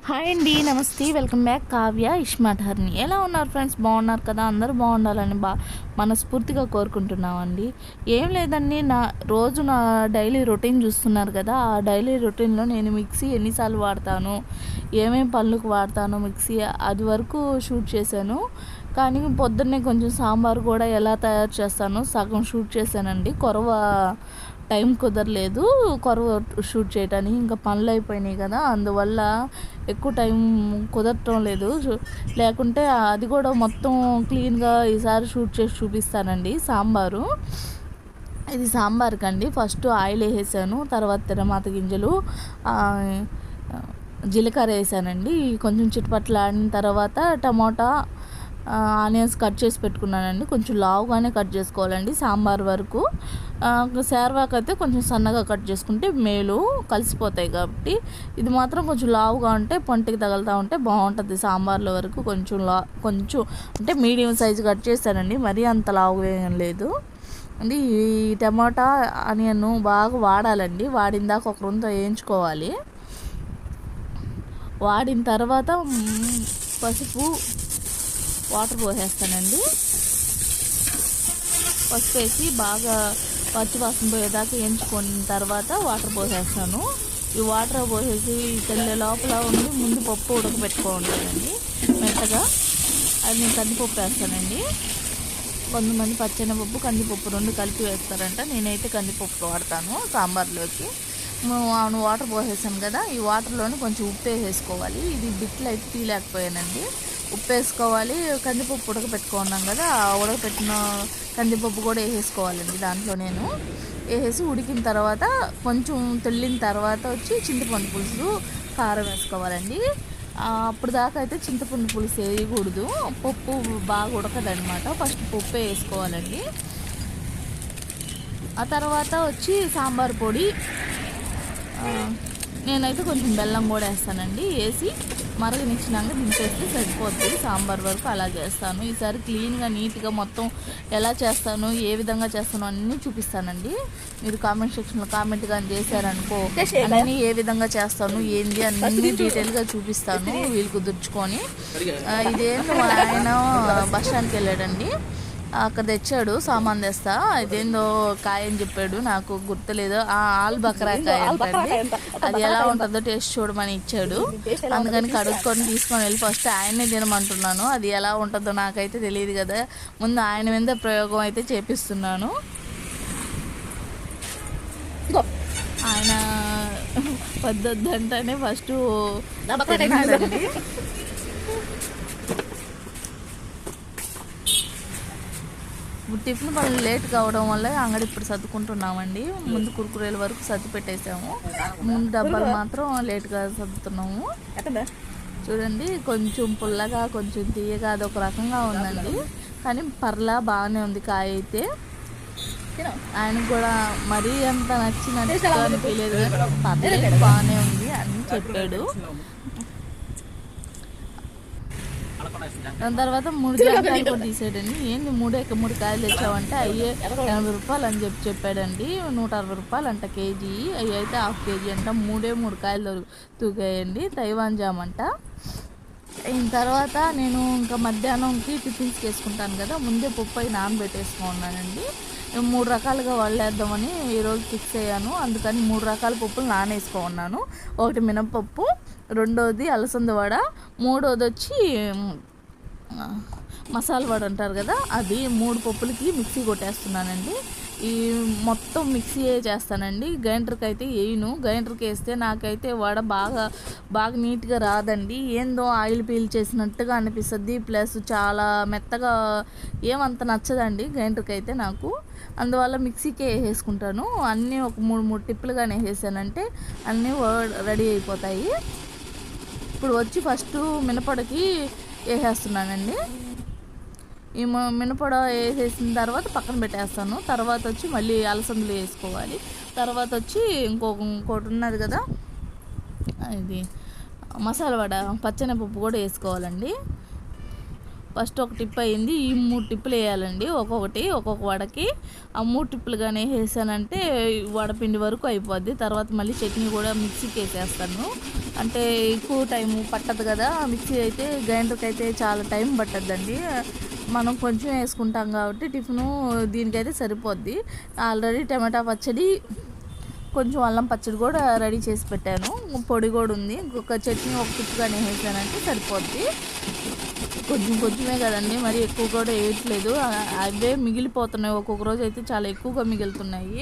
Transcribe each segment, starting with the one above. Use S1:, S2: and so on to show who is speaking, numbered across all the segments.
S1: Hi అండి, నమస్తే. Welcome back. Kavya ఇస్మార్ట్ హర్ని. ఎలా ఉన్నారు ఫ్రెండ్స్? బాగున్నారు కదా? అందరూ బాగుండాలని మనస్ఫూర్తిగా కోరుకుంటున్నామండి. ఏం లేదండి, నా డైలీ రొటీన్ చూస్తున్నారు కదా. ఆ డైలీ రొటీన్లో నేను మిక్సీ ఎన్నిసార్లు వాడతాను, ఏమేమి పనులకు వాడతాను మిక్సీ, అది వరకు షూట్ చేశాను. కానీ పొద్దున్నే కొంచెం సాంబార్ కూడా ఎలా తయారు చేస్తానో సగం షూట్ చేశానండి. టైం కుదరలేదు షూట్ చేయడానికి, ఇంకా పనులు అయిపోయినాయి కదా, అందువల్ల ఎక్కువ టైం కుదరటం లేదు. లేకుంటే అది కూడా మొత్తం క్లీన్గా ఈసారి షూట్ చేసి చూపిస్తానండి. ఇది సాంబార్కి అండి. ఫస్ట్ ఆయిల్ వేసాను, తర్వాత తిరమాత గింజలు, జీలకర్ర వేసానండి. కొంచెం చిటపట్లాడిన తర్వాత టమాటా, ఆనియన్స్ కట్ చేసి పెట్టుకున్నానండి. కొంచెం లావుగానే కట్ చేసుకోవాలండి సాంబార్ వరకు. సేర్వాక్ అయితే కొంచెం సన్నగా కట్ చేసుకుంటే మేలు, కలిసిపోతాయి కాబట్టి. ఇది మాత్రం కొంచెం లావుగా ఉంటే పంటికి తగులుతూ ఉంటే బాగుంటుంది సాంబార్ల వరకు. కొంచెం అంటే మీడియం సైజు కట్ చేశానండి, మరీ అంత లావుగా ఏం లేదు అండి. ఈ టమాటా ఆనియన్ బాగా వాడాలండి. వాడిన దాకా ఒక రొంత వేయించుకోవాలి. వాడిన తర్వాత పసుపు, వాటర్ పోసేస్తానండి. పసుపు వేసి బాగా పచ్చివాసన పోయేదాకా వేయించుకున్న తర్వాత వాటర్ పోసేస్తాను. ఈ వాటర్ పోసేసి తెల్లే లోపల ఉండి ముందు పప్పు ఉడకబెట్టుకోండి మెత్తగా. అది నేను కందిపప్పు వేస్తానండి. కొంతమంది పచ్చెనపప్పు, కందిపప్పు రెండు కలిపి వేస్తారంట. నేనైతే కందిపప్పు వాడతాను సాంబార్లోకి. వాటర్ పోసేసాను కదా, ఈ వాటర్లోనే కొంచెం ఉప్పు వేసేసుకోవాలి. ఇది బిట్లు అయితే తీయలేకపోయానండి. ఉప్పు వేసుకోవాలి. కందిపప్పు ఉడకపెట్టుకున్నాం కదా, ఆ ఉడకపెట్టిన కందిపప్పు కూడా వేసేసుకోవాలండి దాంట్లో. నేను వేసేసి ఉడికిన తర్వాత కొంచెం తెల్లిన తర్వాత వచ్చి చింతపండు పులుసు, కారం వేసుకోవాలండి. అప్పుడు దాకా అయితే చింతపండు పులుసు వేయకూడదు, పప్పు బాగా ఉడకదనమాట. ఫస్ట్ పప్పు వేసుకోవాలండి. ఆ తర్వాత వచ్చి సాంబార్ పొడి, నేనైతే కొంచెం బెల్లం కూడా వేస్తానండి. వేసి మరగనిచ్చినాక దించేస్తే సరిపోద్ది. సాంబార్ వరకు అలా చేస్తాను. ఈసారి క్లీన్గా నీట్గా మొత్తం ఎలా చేస్తాను, ఏ విధంగా చేస్తాను అన్నీ చూపిస్తానండి. మీరు కామెంట్ సెక్షన్లో కామెంట్ కానీ చేశారనుకో, అన్నీ ఏ విధంగా చేస్తాను ఏంది అన్నీ డీటెయిల్గా చూపిస్తాను వీళ్ళు కుదుర్చుకొని. ఇదేంటో ఆయన బస్ స్టాండ్కి వెళ్ళాడండి, అక్కడ తెచ్చాడు సామాన్ తెస్తా. ఇదేందో కాయ అని చెప్పాడు, నాకు గుర్తులేదు. ఆలు బకరా కాయ అంటండి. అది ఎలా ఉంటుందో టేస్ట్ చూడమని ఇచ్చాడు. అందుకని కడుక్కొని తీసుకొని వెళ్ళి ఫస్ట్ ఆయన్నే తినమంటున్నాను. అది ఎలా ఉంటుందో నాకైతే తెలియదు కదా, ముందు ఆయన మీద ప్రయోగం అయితే చేపిస్తున్నాను. ఆయన వద్దంటేనే ఫస్ట్ తిన్నాడండి. టిఫిన్ పనులు లేట్ కావడం వల్ల అంగడి ఇప్పుడు సర్దుకుంటున్నామండి. ముందు కురుకురేల వరకు సర్ది పెట్టేసాము, ముందు డబ్బాలు మాత్రం లేట్గా సర్దుతున్నాము. చూడండి, కొంచెం పుల్లగా కొంచెం తీయగా అదొక రకంగా ఉందండి, కానీ పర్లా బాగానే ఉంది కాయ అయితే. ఆయనకు కూడా మరీ అంత నచ్చినట్టు అనిపించలేదు, పర్లేదు బాగానే ఉంది అని చెప్పాడు. దాని తర్వాత 3 జామకాయలు కూడా తీసాడండి. ఏంది 3 కాయలు తెచ్చావంటే అయ్యే 80 రూపాయలు అని చెప్పాడండి. 160 రూపాయలు అంట కేజీ, అవి అయితే ½ కేజీ అంట. 3 కాయలు తూగాయండి. తైవాన్ జామ్ అంట. అయిన తర్వాత నేను ఇంకా మధ్యాహ్నంకి టిఫిన్స్ వేసుకుంటాను కదా, ముందే పప్పు అయి నానబెట్టేసుకున్నానండి. 3 రకాలుగా వల్లేద్దామని ఈరోజు ఫిక్స్ అయ్యాను. అందుకని 3 రకాల పప్పులు నానేసుకున్నాను. ఒకటి మినపప్పు, రెండోది అలసంద వడ, మూడోది వచ్చి మసాలా వడ అంటారు కదా, అది. 3 పప్పులకి మిక్సీ కొట్టేస్తున్నానండి. ఈ మొత్తం మిక్సీ చేస్తానండి. గ్రైండర్కి అయితే వేయను. గ్రైండర్కి వేస్తే నాకైతే వడ బాగా నీట్గా రాదండి. ఏందో ఆయిల్ పీల్ చేసినట్టుగా అనిపిస్తుంది. ప్లస్ చాలా మెత్తగా ఏమంత నచ్చదండి గ్రైండర్కి అయితే నాకు. అందువల్ల మిక్సీకే వేసేసుకుంటాను. అన్నీ ఒక 3 టిప్పులుగానే వేసానంటే అన్నీ రెడీ అయిపోతాయి. ఇప్పుడు వచ్చి ఫస్ట్ మినపొడికి వేసేస్తున్నానండి. ఈ మినపొడ వేసేసిన తర్వాత పక్కన పెట్టేస్తాను. తర్వాత వచ్చి మళ్ళీ అలసందలు వేసుకోవాలి. తర్వాత వచ్చి ఇంకోటి ఉన్నది కదా, ఇది మసాలా వడ, పచ్చెనపప్పు కూడా వేసుకోవాలండి. ఫస్ట్ ఒక టిప్ అయింది, ఈ 3 టిప్పులు వేయాలండి ఒక్కొక్క వడకి. ఆ 3 టిప్పులు కానీ వేసానంటే వడపిండి వరకు అయిపోద్ది. తర్వాత మళ్ళీ చట్నీ కూడా మిక్సీకి వేసేస్తాను. అంటే ఎక్కువ టైం పట్టదు కదా మిక్సీ అయితే. గ్రైండర్కి అయితే చాలా టైం పట్టద్దండి. మనం కొంచెం వేసుకుంటాం కాబట్టి టిఫిను దీనికైతే సరిపోద్ది. ఆల్రెడీ టమాటా పచ్చడి, కొంచెం అల్లం పచ్చడి కూడా రెడీ చేసి పెట్టాను. పొడి కూడా ఉంది. ఇంకొక చట్నీ ఒక టిప్పుగానే వేసానంటే సరిపోద్ది. కొంచెం కొంచెమే కదండి, మరి ఎక్కువ కూడా వేయట్లేదు. అవే మిగిలిపోతున్నాయి. ఒక్కొక్క రోజు అయితే చాలా ఎక్కువగా మిగులుతున్నాయి.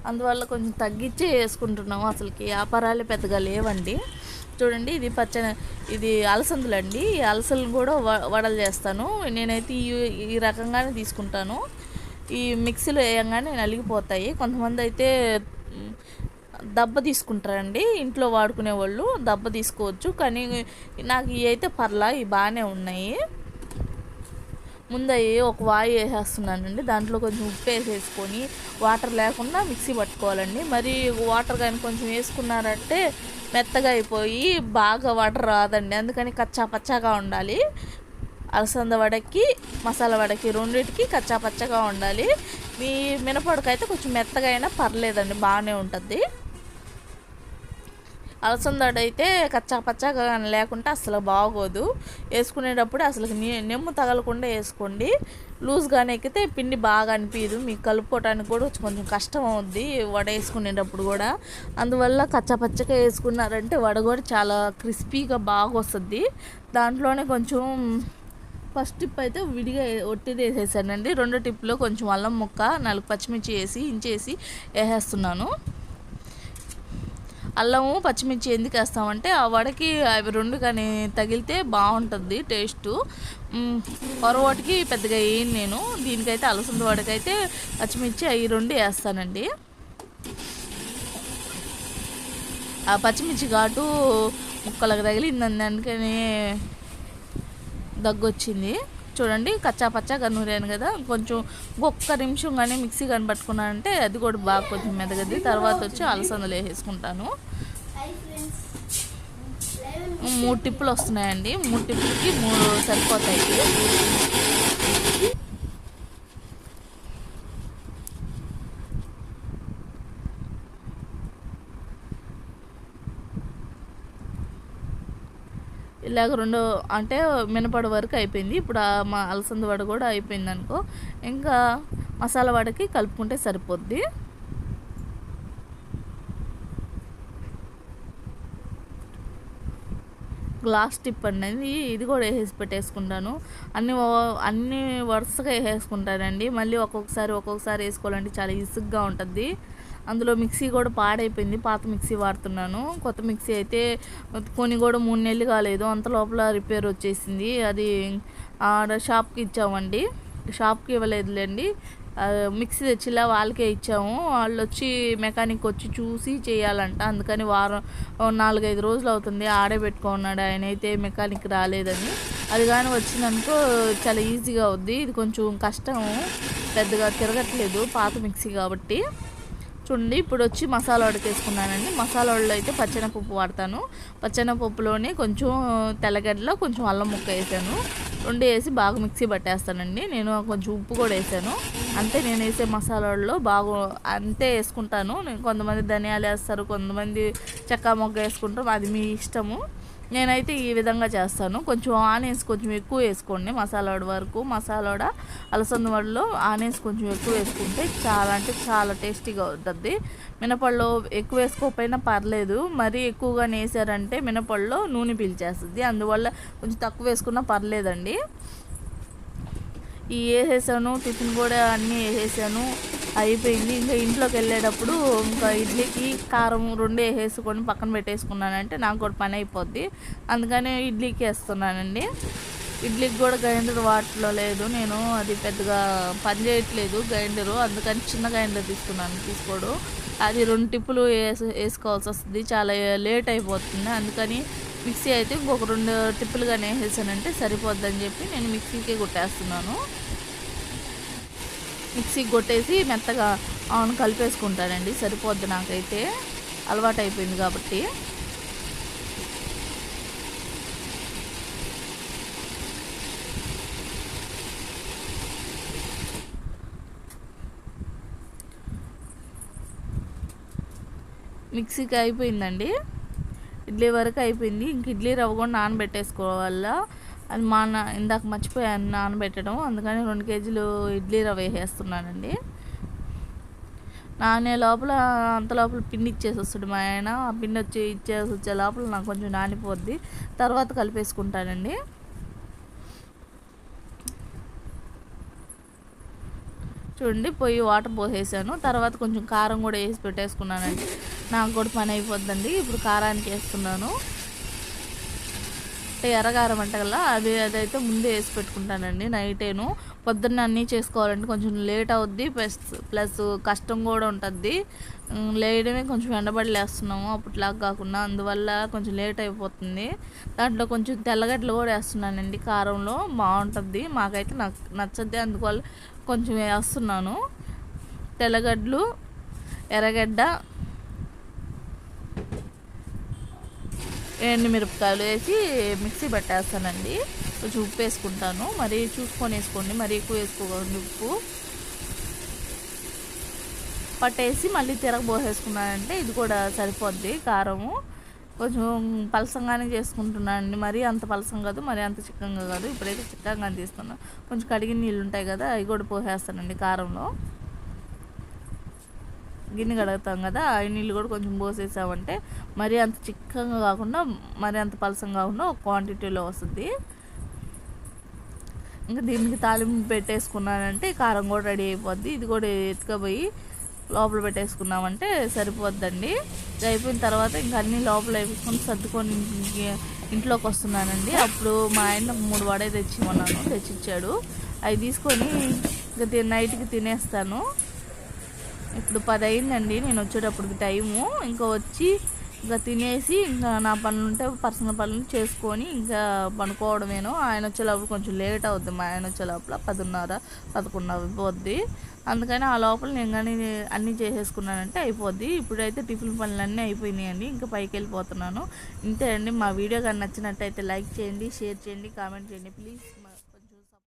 S1: అందువల్ల కొంచెం తగ్గించే వేసుకుంటున్నాము. అసలుకి వ్యాపారాలే పెద్దగా లేవండి. చూడండి, ఇది అలసందులు అండి. ఈ అలసలు కూడా వడలు చేస్తాను. నేనైతే ఈ రకంగానే తీసుకుంటాను. ఈ మిక్సీలో వేయంగానే నలిగిపోతాయి. కొంతమంది అయితే దెబ్బ తీసుకుంటారండి. ఇంట్లో వాడుకునే వాళ్ళు దెబ్బ తీసుకోవచ్చు, కానీ నాకు ఇవి అయితే పర్లా, ఇవి బాగానే ఉన్నాయి. ముందు ఒక వాయి వేసేస్తున్నానండి. దాంట్లో కొంచెం ఉప్పు వేసేసుకొని వాటర్ లేకుండా మిక్సీ పట్టుకోవాలండి. మరి వాటర్ కానీ కొంచెం వేసుకున్నారంటే మెత్తగా అయిపోయి బాగా వాటర్ రాదండి. అందుకని కచ్చా పచ్చాగా ఉండాలి. అలసంద వడకి, మసాలా వడకి రెండింటికి కచ్చా పచ్చగా ఉండాలి. మీ మినపొడకైతే కొంచెం మెత్తగా అయినా పర్లేదండి, బాగానే ఉంటుంది. అలసందడు అయితే కచ్చా పచ్చాగా లేకుంటే అసలు బాగోదు. వేసుకునేటప్పుడు అసలు నెమ్ము తగలకుండా వేసుకోండి. లూజ్గానే ఎక్కితే పిండి బాగా అనిపించదు. మీకు కలుపుకోవడానికి కూడా కొంచెం కష్టం అవుద్ది వడ వేసుకునేటప్పుడు కూడా. అందువల్ల కచ్చా పచ్చగా వేసుకున్నారంటే వడ కూడా చాలా క్రిస్పీగా బాగా వస్తుంది. దాంట్లోనే కొంచెం ఫస్ట్ టిప్ అయితే విడిగా ఒట్టిది వేసేసానండి. రెండో టిప్లో కొంచెం అల్లం ముక్క, 4 పచ్చిమిర్చి వేసి ఇంచేసి వేసేస్తున్నాను. అల్లము పచ్చిమిర్చి ఎందుకు వేస్తామంటే ఆ వడకి అవి రెండు కానీ తగిలితే బాగుంటుంది టేస్టు. పొరవాటికి పెద్దగా వేయను నేను. దీనికైతే అలసంద వడకైతే పచ్చిమిర్చి అవి రెండు వేస్తానండి. ఆ పచ్చిమిర్చి ఘాటు ముక్కలకు తగిలిందండి, అందుకని దగ్గొచ్చింది. చూడండి, కచ్చా పచ్చాగా నూరాను కదా. కొంచెం ఒక్క నిమిషం కానీ మిక్సీ కానీ పట్టుకున్నానంటే అది కూడా బాగా కొంచెం మెదగద్ది. తర్వాత వచ్చి అలసందలు వేసేసుకుంటాను. 3 టిప్పులు వస్తున్నాయండి. 3 టిప్పులకి 3 సరిపోతాయి. ఇలాగ రెండు అంటే మినపడి వరకు అయిపోయింది. ఇప్పుడు మా అలసంద వడ కూడా అయిపోయింది అనుకో, ఇంకా మసాలా వడకి కలుపుకుంటే సరిపోద్ది. గ్లాస్ టిప్ అనేది ఇది కూడా వేసేసి పెట్టేసుకుంటాను. అన్నీ వరుసగా వేసేసుకుంటానండి. మళ్ళీ ఒక్కొక్కసారి వేసుకోవాలంటే చాలా ఇసుగ్గా ఉంటుంది. అందులో మిక్సీ కూడా పాడైపోయింది. పాత మిక్సీ వాడుతున్నాను. కొత్త మిక్సీ అయితే కొని కూడా 3 నెలలు కాలేదు, అంత లోపల రిపేర్ వచ్చేసింది. అది షాప్కి ఇచ్చామండి. షాప్కి ఇవ్వలేదులేండి, మిక్సీ తెచ్చిలా వాళ్ళకే ఇచ్చాము. వాళ్ళు వచ్చి మెకానిక్ వచ్చి చూసి చేయాలంట. అందుకని 4-5 రోజులు అవుతుంది ఆడే పెట్టుకున్నాడు ఆయన. అయితే మెకానిక్ రాలేదని. అది కానీ వచ్చిందనుకో చాలా ఈజీగా అవుద్ది. ఇది కొంచెం కష్టం, పెద్దగా తిరగట్లేదు పాత మిక్సీ కాబట్టి. చూడండి, ఇప్పుడు వచ్చి మసాలా ఉడకేసుకున్నానండి. మసాలా వడలో అయితే పచ్చెనపప్పు వాడతాను. పచ్చెనపప్పులోనే కొంచెం తెల్లగడ్డలో కొంచెం అల్లం ముక్క వేసాను. 2 వేసి బాగా మిక్సీ పట్టేస్తానండి. నేను కొంచెం ఉప్పు కూడా వేసాను. అంతే, నేను వేసే మసాలాల్లో బాగా అంతే వేసుకుంటాను. నేను కొంతమంది ధనియాలు వేస్తారు, కొంతమంది చెక్క మొగ్గ వేసుకుంటాం, అది మీ ఇష్టము. నేనైతే ఈ విధంగా చేస్తాను. కొంచెం ఆనియన్స్ కొంచెం ఎక్కువ వేసుకోండి. మసాలా వరకు మసాలా అలసంద వడలో ఆనియన్స్ కొంచెం ఎక్కువ వేసుకుంటే చాలా అంటే చాలా టేస్టీగా ఉంటుంది. మినపళ్ళు ఎక్కువ వేసుకోకపోయినా పర్లేదు, మరీ ఎక్కువగా వేసారంటే మినపళ్ళలో నూనె పీల్చేస్తుంది. అందువల్ల కొంచెం తక్కువ వేసుకున్నా పర్లేదండి. వేసేసాను, టిఫిన్ కూడా అన్నీ వేసేసాను, అయిపోయింది. ఇంకా ఇంట్లోకి వెళ్ళేటప్పుడు ఇంకా ఇడ్లీకి కారం 2 వేసుకొని పక్కన పెట్టేసుకున్నానంటే నాకు కూడా పని అయిపోద్ది. అందుకని ఇడ్లీకి వేస్తున్నానండి. ఇడ్లీకి కూడా గ్రైండర్ వాటిలో లేదు, నేను అది పెద్దగా పని చేయట్లేదు గ్రైండరు. అందుకని చిన్న గ్రైండర్ తీసుకోడు. అది 2 టిప్పులు వేసుకోవాల్సి వస్తుంది, చాలా లేట్ అయిపోతుంది. అందుకని మిక్సీ అయితే ఇంకొక 2 టిప్పులుగానే వేసేసానంటే సరిపోద్దని చెప్పి నేను మిక్సీకే కొట్టేస్తున్నాను. మిక్సీకి కొట్టేసి మెత్తగా కలిపేసుకుంటానండి, సరిపోద్ది. నాకైతే అలవాటు అయిపోయింది కాబట్టి. మిక్సీకి అయిపోయిందండి. ఇడ్లీ వరకు అయిపోయింది. ఇంక ఇడ్లీ రవ్వ కూడా నానబెట్టేసుకోవాలా. అది ఇందాక మర్చిపోయాను నానబెట్టడం, అందుకని 2 కేజీలు ఇడ్లీ రవ్వ వేసేస్తున్నానండి. నానే లోపల అంత లోపల పిండి ఇచ్చేసి వస్తాడు మా ఆయన. ఆ పిండి ఇచ్చేసి వచ్చే లోపల నాకు కొంచెం నానిపోద్ది, తర్వాత కలిపేసుకుంటానండి. చూడండి, పొయ్యి వాటర్ పోసేసాను, తర్వాత కొంచెం కారం కూడా వేసి పెట్టేసుకున్నానండి. నాకు కూడా పని అయిపోద్దండి. ఇప్పుడు కారానికి వేస్తున్నాను. ఎర్రగారం అంట కదా, అదైతే ముందే వేసి పెట్టుకుంటానండి నైటేను. పొద్దున్న అన్నీ చేసుకోవాలంటే కొంచెం లేట్ అవుద్ది, ప్లస్ కష్టం కూడా ఉంటుంది. లేయడమే కొంచెం ఎండబడి లేస్తున్నాము అప్పట్లాగా కాకుండా, అందువల్ల కొంచెం లేట్ అయిపోతుంది. దాంట్లో కొంచెం తెల్లగడ్డలు కూడా వేస్తున్నానండి కారంలో, బాగుంటుంది. మాకైతే నాకు నచ్చద్ది, అందువల్ల కొంచెం వేస్తున్నాను. తెల్లగడ్డలు, ఎర్రగడ్డ, ఎండుమిరపకాయలు వేసి మిక్సీ పెట్టేస్తానండి. కొంచెం ఉప్పు వేసుకుంటాను, మరీ చూసుకొని వేసుకోండి, మరీ ఎక్కువ వేసుకోకండి ఉప్పు. పట్టేసి మళ్ళీ తిరగబోసేసుకున్నానంటే ఇది కూడా సరిపోద్ది. కారము కొంచెం పలసంగానే చేసుకుంటున్నానండి, మరీ అంత పలసం కాదు, మరీ అంత చిక్కగా కాదు. ఇప్పుడైతే చిక్కగా తీస్తున్నాను. కొంచెం కడిగిన నీళ్ళు ఉంటాయి కదా, అవి కూడా పోసేస్తానండి కారంలో. గిన్నె కడుగుతాం కదా, ఆ నీళ్ళు కూడా కొంచెం పోసేసామంటే మరీ అంత చిక్కగా కాకుండా, మరీ అంత పలసం కాకుండా ఒక క్వాంటిటీలో వస్తుంది. ఇంకా దీనికి తాలింపు పెట్టేసుకున్నానంటే కారం కూడా రెడీ అయిపోద్ది. ఇది కూడా ఎత్తుకపోయి లోపల పెట్టేసుకున్నామంటే సరిపోద్దండి. ఇది అయిపోయిన తర్వాత ఇంకా అన్నీ లోపల వేసుకొని సర్దుకొని ఇంట్లోకి వస్తున్నానండి. అప్పుడు మా ఆయన 3 వడ తెచ్చిచ్చాడు. అవి తీసుకొని ఇంకా నైట్కి తినేస్తాను. ఇప్పుడు 10 అయిందండి నేను వచ్చేటప్పటికి టైము. ఇంకా వచ్చి ఇంకా తినేసి ఇంకా నా పనులు ఉంటే పర్సనల్ పనులు చేసుకొని ఇంకా పనుకోవడమేను. ఆయన వచ్చేలోపల కొంచెం లేట్ అవుద్ది. మా ఆయన వచ్చే లోపల 10:30, 11 అయిపోద్ది. అందుకని ఆ లోపల నేను కానీ అన్నీ చేసేసుకున్నానంటే అయిపోద్ది. ఇప్పుడైతే టిఫిన్ పనులన్నీ అయిపోయినాయండి. ఇంకా పైకి వెళ్ళిపోతున్నాను. ఇంతే అండి. మా వీడియో కానీ నచ్చినట్టయితే లైక్ చేయండి, షేర్ చేయండి, కామెంట్ చేయండి ప్లీజ్.